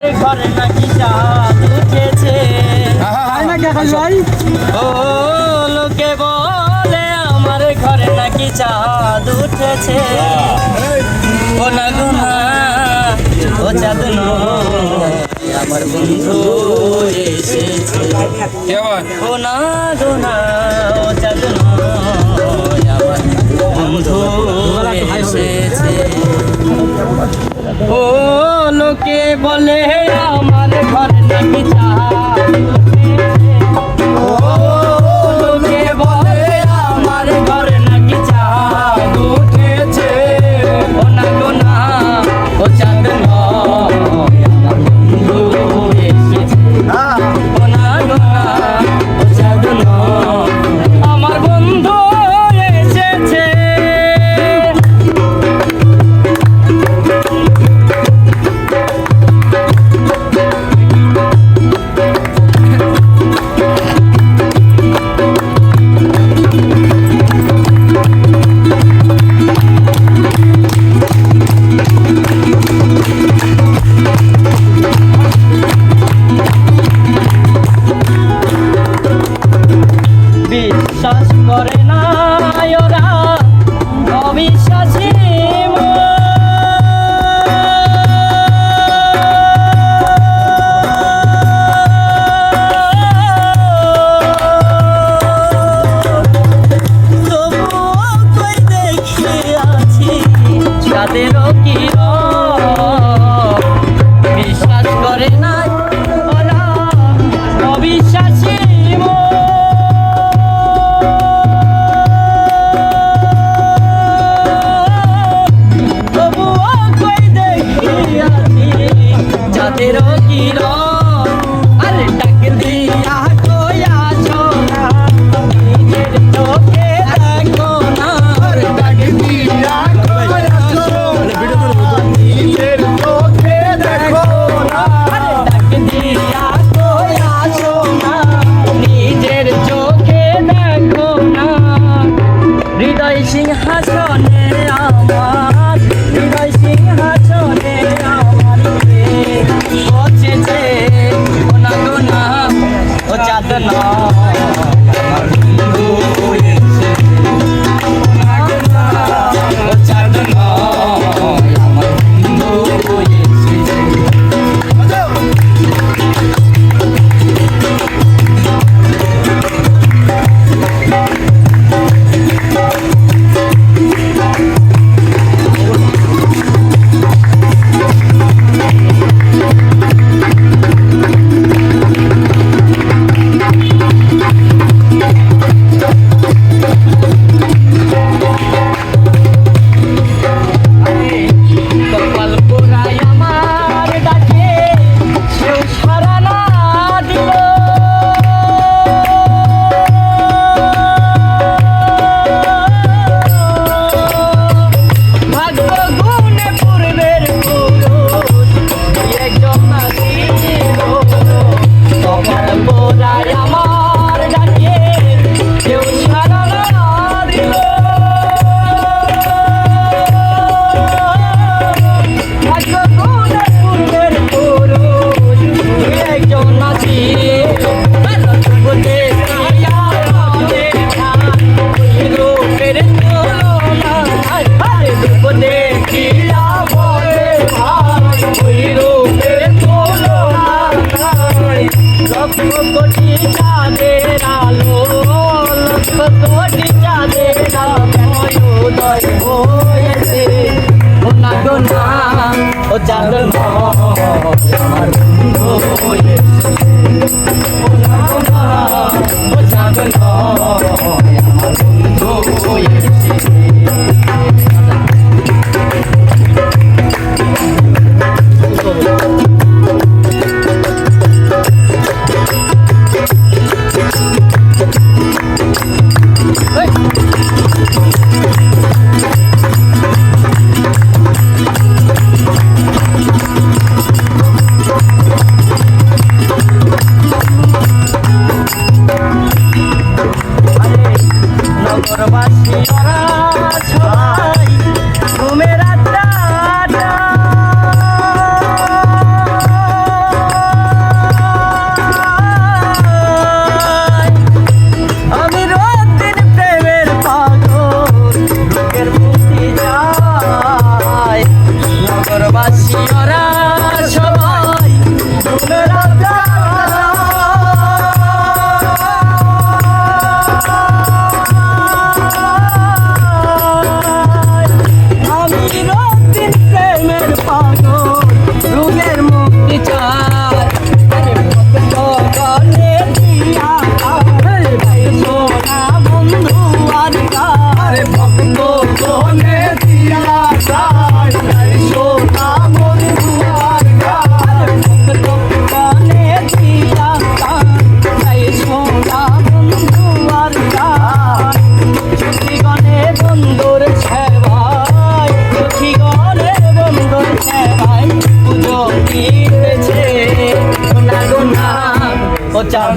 ঘরে নাকি চাঁদ উঠেছে। ও লোকে বলে আমার ঘরে নাকি চাঁদ উঠেছে। ও না গো না, ও চাঁদ নয় আমার বন্ধু এসেছে। ও না গো না, ও চাঁদ নয় আমার বন্ধু এসেছে। ও লোকে বলে আমার ঘরে নাকি চাঁদ উঠেছে। ও লোকে বলে আমার ঘরে নাকি চাঁদ উঠেছে। ও না গো না, ও চাঁদ নয় আমার বন্ধু এসেছে। ও না গো না, ও চাঁদ নয় আমার বন্ধু এসেছে। বিশ্বাস করে না ওরা অবিশ্বাসী তবুও কই দেখে আছি তাদেরও কি বিশ্বাস করে না ওরা অবিশ্বাসী যাদেরও কি আরে ডাক দিয়া কই আসো না, নিজের চোখে দেখো না। ডাক দিয়া কই আসো না, নিজের চোখে দেখো না। ডাক দিয়া কই আসো না, নিজের চোখে দেখো না। হৃদয় সিংহাসনে আমার, হৃদয় সিংহাসনে আমার বসেছে। না ও চাঁদ